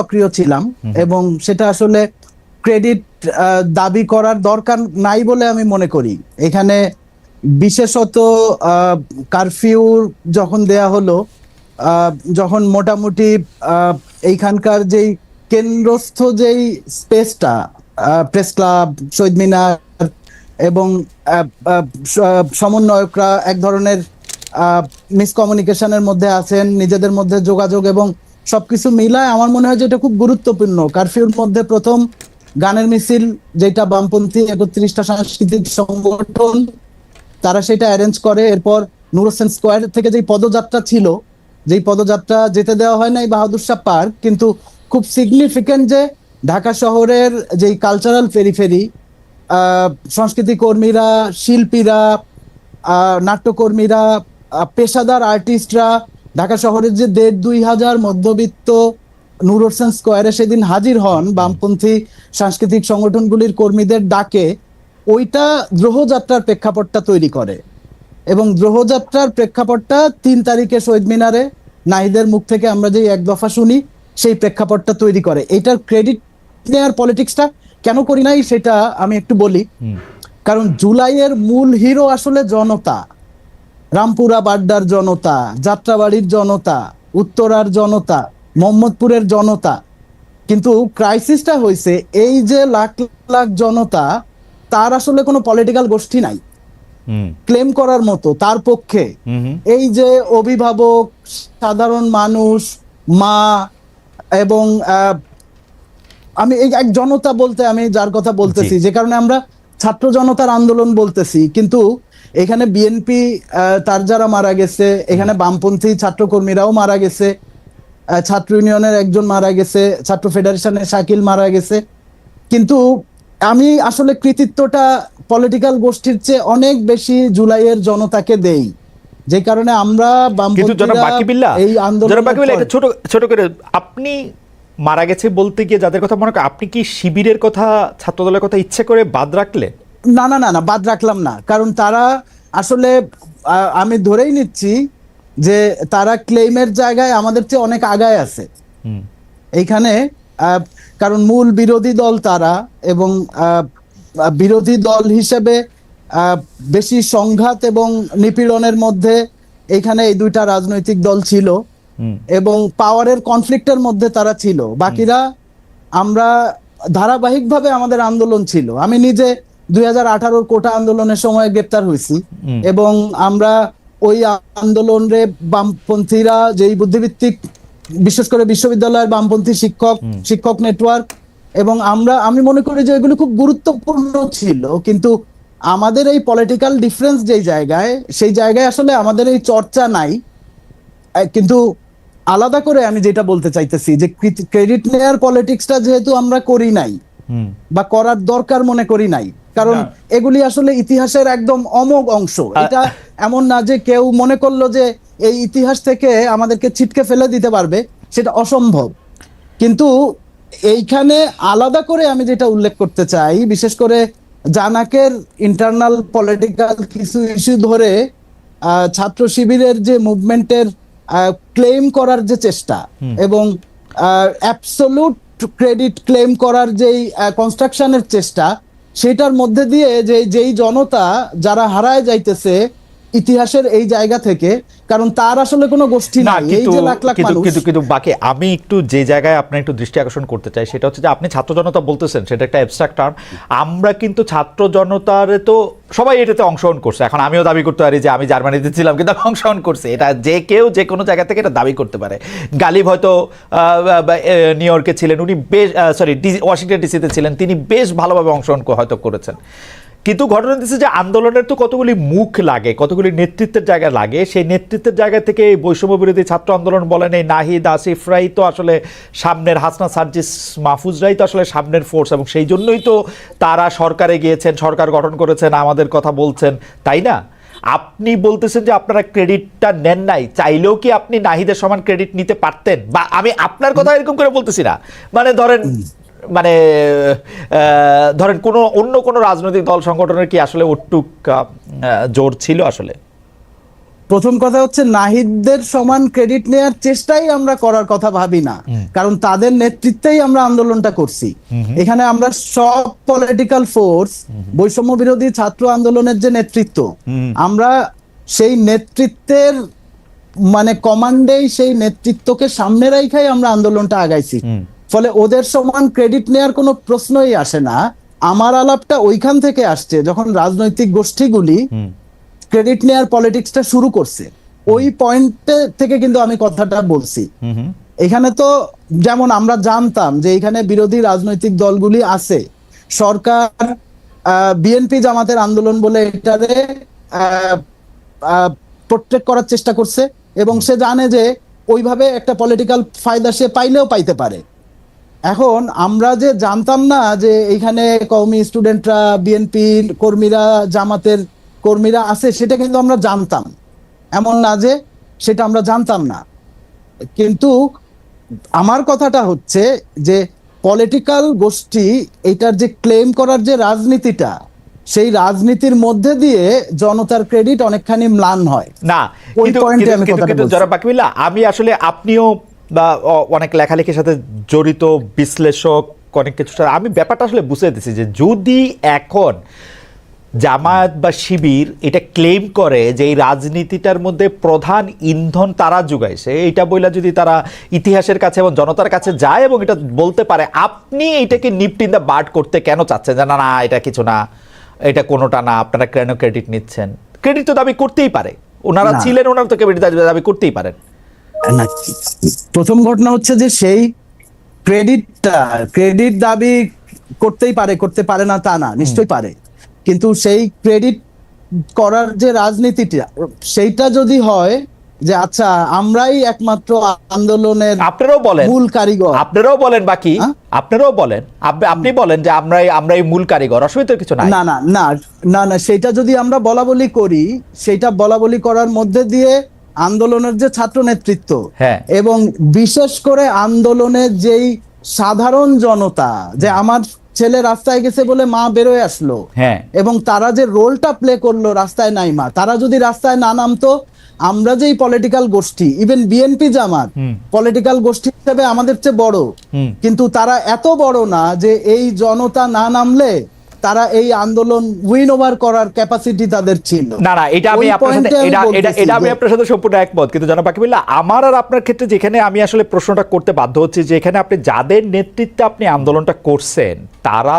সক্রিয় ছিলাম এবং সেটা আসলে ক্রেডিট দাবি করার দরকার নাই বলে আমি মনে করি। এখানে বিশেষত কারফিউ যখন দেয়া হলো, যখন মোটামুটি এইখানকার যেই কেন্দ্রস্থ যেই স্পেসটা, প্রেস ক্লাব, শহীদ মিনার এবং সমন্বয়করা এক ধরনের মিসকমিউনিকেশনের মধ্যে আছেন, নিজেদের মধ্যে যোগাযোগ এবং সবকিছু মিলায় আমার মনে হয় যে এটা খুব গুরুত্বপূর্ণ। কারফিউর মধ্যে প্রথম গানের মিছিল, যেটা বামপন্থী 31টা সাংস্কৃতিক সংগঠন তারা সেটা অ্যারেঞ্জ করে। এরপর নূর হোসেন স্কোয়ার থেকে যেই পদযাত্রা ছিল, যেই পদযাত্রা যেতে দেওয়া হয় নাই বাহাদুর শাহ পার্ক, কিন্তু খুব সিগনিফিকেন্ট যে ঢাকা শহরের যেই কালচারাল পেরিফেরি, সংস্কৃতি কর্মীরা, শিল্পীরা, নাট্যকর্মীরা, পেশাদার আর্টিস্টরা ঢাকা শহরের যে 1,500-2,000 মধ্যবিত্ত নূর হোসেন স্কোয়ারে সেদিন হাজির হন বামপন্থী সাংস্কৃতিক সংগঠনগুলির কর্মীদের ডাকে, ওইটা দ্রোহযাত্রার প্রেক্ষাপটটা তৈরি করে। এবং দ্রোহযাত্রার প্রেক্ষাপটটা 3 তারিখে শহীদ মিনারে নাহিদের মুখ থেকে আমরা যে এক দফা শুনি, সেই প্রেক্ষাপটটা তৈরি করে। এটার ক্রেডিট নেয়ার পলিটিক্সটা কেন করি নাই সেটা আমি একটু বলি। কারণ জুলাইয়ের মূল হিরো আসলে জনতা, রামপুরা বাড্ডার জনতা, যাত্রাবাড়ির জনতা, উত্তরার জনতা, মোহাম্মদপুরের জনতা। কিন্তু ক্রাইসিসটা হয়েছে এই যে লাখ লাখ জনতা, তার আসলে কোনো পলিটিক্যাল গোষ্ঠী নাই ক্লেম করার মতো তার পক্ষে। এই যে অভিভাবক, সাধারণ মানুষ, মা এবং আমি এই এক জনতা বলতে আমি যার কথা বলতেছি, যে কারণে আমরা ছাত্র জনতার আন্দোলন বলতেছি, কিন্তু এখানে বিএনপি তার যারা মারা গেছে, এখানে বামপন্থী ছাত্র কর্মীরাও মারা গেছে, ছাত্র ইউনিয়নের একজন মারা গেছে, ছাত্র ফেডারেশনের শাকিল মারা গেছে। কিন্তু আমি আসলে কৃতিত্বটা পলিটিক্যাল গোষ্ঠীর চেয়ে অনেক বেশি জুলাইয়ের জনতাকে দেই, যে কারণে আমরা এই আন্দোলন ছোট ছোট করে আপনি মারা গেছে বলতে গিয়ে যাদের কথা মনে করেন, আপনি কি শিবিরের কথা, ছাত্রদলের কথা ইচ্ছে করে বাদ রাখলেন? না না না না, বাদ রাখলাম না। কারণ তারা আসলে আমি ধরেই নিচ্ছি যে তারা ক্লেইমের জায়গায় আমাদের চেয়ে অনেক আগায় আছে এইখানে। কারণ মূল বিরোধী দল তারা, এবং বিরোধী দল হিসেবে বেশি সংঘাত এবং নিপীড়নের মধ্যে এইখানে এই দুইটা রাজনৈতিক দল ছিল এবং পাওয়ারের কনফ্লিক্টের মধ্যে তারা ছিল। বাকিরা আমরা ধারাবাহিকভাবে আমাদের আন্দোলন ছিল। আমি নিজে 2018 কোটা আন্দোলনের সময় গ্রেপ্তার হয়েছি এবং আমরা ওই আন্দোলনে বামপন্থীরা যেই বুদ্ধিভিত্তিক, বিশেষ করে বিশ্ববিদ্যালয়ের বামপন্থী শিক্ষক নেটওয়ার্ক, এবং আমি মনে করি যে এগুলো খুব গুরুত্বপূর্ণ ছিল। কিন্তু আমাদের এই পলিটিক্যাল ডিফারেন্স যেই জায়গায়, সেই জায়গায় আসলে আমাদের এই চর্চা নাই। কিন্তু আলাদা করে আমি যেটা বলতে চাইতেছি যে ক্রেডিট নেয়ার পলিটিক্সটা যেহেতু আমরা করি নাই বা করার দরকার মনে করি নাই, কারণ এগুলি আসলে ইতিহাসের একদম অমোঘ অংশ। এটা এমন না যে কেউ মনে করলো যে এই ইতিহাস থেকে আমাদেরকে ছিটকে ফেলে দিতে পারবে, সেটা অসম্ভব। কিন্তু এইখানে আলাদা করে আমি যেটা উল্লেখ করতে চাই, বিশেষ করে জানাকের ইন্টারনাল পলিটিক্যাল কিছু ইস্যু ধরে ছাত্র শিবিরের যে মুভমেন্টের ক্লেম করার যে চেষ্টা এবং অ্যাবসলিউট ক্রেডিট ক্লেম করার যেই কনস্ট্রাকশনের চেষ্টা, সেটার মধ্যে দিয়ে যেই জনতা যারা হারায় যাইতেছে ইতিহাসের এই জায়গা থেকে, কারণ তার আসলে কোনো গোষ্ঠী নাই, এই যে লাখ লাখ মানুষ। কিন্তু বাকি আমি একটু যে জায়গায় আপনার একটু দৃষ্টি আকর্ষণ করতে চাই সেটা হচ্ছে যে আপনি ছাত্র জনতা বলতেছেন, সেটা একটা অ্যাবস্ট্রাক্ট টার্ম। আমরা কিন্তু ছাত্র জনতার তো সবাই এটাতে অংশগ্রহণ করছে। এখন আমিও দাবি করতে পারি যে আমি জার্মানিতে ছিলাম কিন্তু আমি অংশগ্রহণ করছি, এটা যে কেউ যে কোনো জায়গা থেকে এটা দাবি করতে পারে। গালিব হয়তো নিউ ইয়র্কে ছিলেন, উনি বেশ ওয়াশিংটন ডিসিতে ছিলেন, তিনি বেশ ভালোভাবে অংশগ্রহণ হয়তো করেছেন। কিন্তু ঘটনা দিচ্ছে যে আন্দোলনের তো কতগুলি মুখ লাগে, কতগুলি নেতৃত্বের জায়গা লাগে। সেই নেতৃত্বের জায়গা থেকে বৈষম্য বিরোধী ছাত্র আন্দোলন বলেন, এই নাহিদ, আসিফরাই তো আসলে সামনের, হাসনা, সার্জিস, মাহফুজরাই তো আসলে সামনের ফোর্স, এবং সেই জন্যই তো তারা সরকারে গিয়েছেন, সরকার গঠন করেছেন, আমাদের কথা বলছেন, তাই না? আপনি বলতেছেন যে আপনারা ক্রেডিটটা নেন নাই, চাইলেও কি আপনি নাহিদের সমান ক্রেডিট নিতে পারতেন? বা আমি আপনার কথা এরকম করে বলতেছি না, মানে ধরেন অন্য কোনো রাজনৈতিক দল সংগঠনের কি আসলে ওটুক জোর ছিল আসলে? প্রথম কথা হচ্ছে নাহিদদের সমান ক্রেডিট নেওয়ার চেষ্টাই আমরা করার কথা ভাবি না, কারণ তাদের নেতৃত্বেই আমরা আন্দোলনটা করছি। এখানে আমরা সব পলিটিক্যাল ফোর্স, বৈষম্য বিরোধী ছাত্র আন্দোলনের যে নেতৃত্ব, আমরা সেই নেতৃত্বের মানে কমান্ডেই সেই নেতৃত্বকে সামনে রাখাই আমরা আন্দোলনটা আগাইছি। ফলে ওদের সমান ক্রেডিট নেওয়ার কোনো প্রশ্নই আসে না। আমার আলাপটা ওইখান থেকে আসছে, যখন রাজনৈতিক গোষ্ঠীগুলি ক্রেডিট নেয়ার পলিটিক্সটা শুরু করছে, ওই পয়েন্টে থেকে কিন্তু আমি কথাটা বলছি। এখানে তো যেমন আমরা জানতাম যে এখানে বিরোধী রাজনৈতিক দলগুলি আছে, সরকার বিএনপি জামাতের আন্দোলন বলে এটারে প্রোটেক্ট করার চেষ্টা করছে, এবং সে জানে যে ওইভাবে একটা পলিটিক্যাল ফায়দা সে পাইলেও পাইতে পারে। এখন আমরা যে জানতাম না যে এইখানে কওমি স্টুডেন্টরা, বিএনপি কর্মীরা, জামাতের কর্মীরা আছে, সেটা কিন্তু আমরা জানতাম, এমন না যে সেটা আমরা জানতাম না। কিন্তু আমার কথাটা হচ্ছে যে পলিটিক্যাল গোষ্ঠী এটার যে ক্লেম করার যে রাজনীতিটা, সেই রাজনীতির মধ্যে দিয়ে জনতার ক্রেডিট অনেকখানি ম্লান হয় না। ওই পয়েন্টে আমি কথাটা বলছি। জনাব বাকিবুল্লাহ, আমি আসলে আপনিও বা অনেক লেখালেখির সাথে জড়িত বিশ্লেষক, অনেক কিছু আমি ব্যাপারটা আসলে বুঝে দিচ্ছি যে যদি এখন জামায়াত বা শিবির এটা ক্লেম করে যে এই রাজনীতিটার মধ্যে প্রধান ইন্ধন তারা যোগাইছে, এইটা বইলা যদি তারা ইতিহাসের কাছে এবং জনতার কাছে যায় এবং এটা বলতে পারে, আপনি এটাকে নিপট ইন দ্য বার্ড করতে কেন চাচ্ছেন? যে না না এটা কিছু না, এটা কোনোটা না, আপনারা কেন ক্রেডিট নিচ্ছেন? ক্রেডিট তো দাবি করতেই পারে, ওনারা ছিলেন, ওনারা তো ক্রেডিট দাবি করতেই পারেন। না, প্রথম ঘটনা হচ্ছে যে সেই ক্রেডিট দাবি করতেই পারে, করতে পারে না তা না, নিশ্চয়ই পারে। কিন্তু সেই ক্রেডিট করার যে রাজনীতিটা, সেইটা যদি হয় যে আচ্ছা আমরাই একমাত্র আন্দোলনের আপনারাও বলেন, মূল কারিগর, আপনারাও বলেন, বাকি আপনারাও বলেন, আপনি বলেন যে আমরাই মূল কারিগর, অসুবিধা কিছু নাই। না না না না না, সেটা যদি আমরা বলা বলি করি, সেটা বলা বলি করার মধ্যে দিয়ে আন্দোলনের যে ছাত্র নেতৃত্ব এবং বিশেষ করে আন্দোলনের যেই সাধারণ জনতা, যে আমার ছেলে রাস্তায় গেছে বলে মা বেরোয় আসলো, এবং তারা যে রোলটা প্লে করলো রাস্তায় নাই মা, তারা যদি রাস্তায় না নামতো, আমরা যেই পলিটিক্যাল গোষ্ঠী, ইভেন বিএনপি জামাত পলিটিক্যাল গোষ্ঠী হিসেবে আমাদের চেয়ে বড়, কিন্তু তারা এত বড় না যে এই জনতা না নামলে তারা এই আন্দোলন উইন ওভার করার ক্যাপাসিটি তাদের ছিল না। এটা আমি আপনার সাথে সম্পূর্ণ একমত, কিন্তু জনাব বাকিবুল্লাহ, আমার আর আপনার ক্ষেত্রে যেখানে আমি আসলে প্রশ্নটা করতে বাধ্য হচ্ছি, যে এখানে আপনি যাদের নেতৃত্বে আপনি আন্দোলনটা করছেন, তারা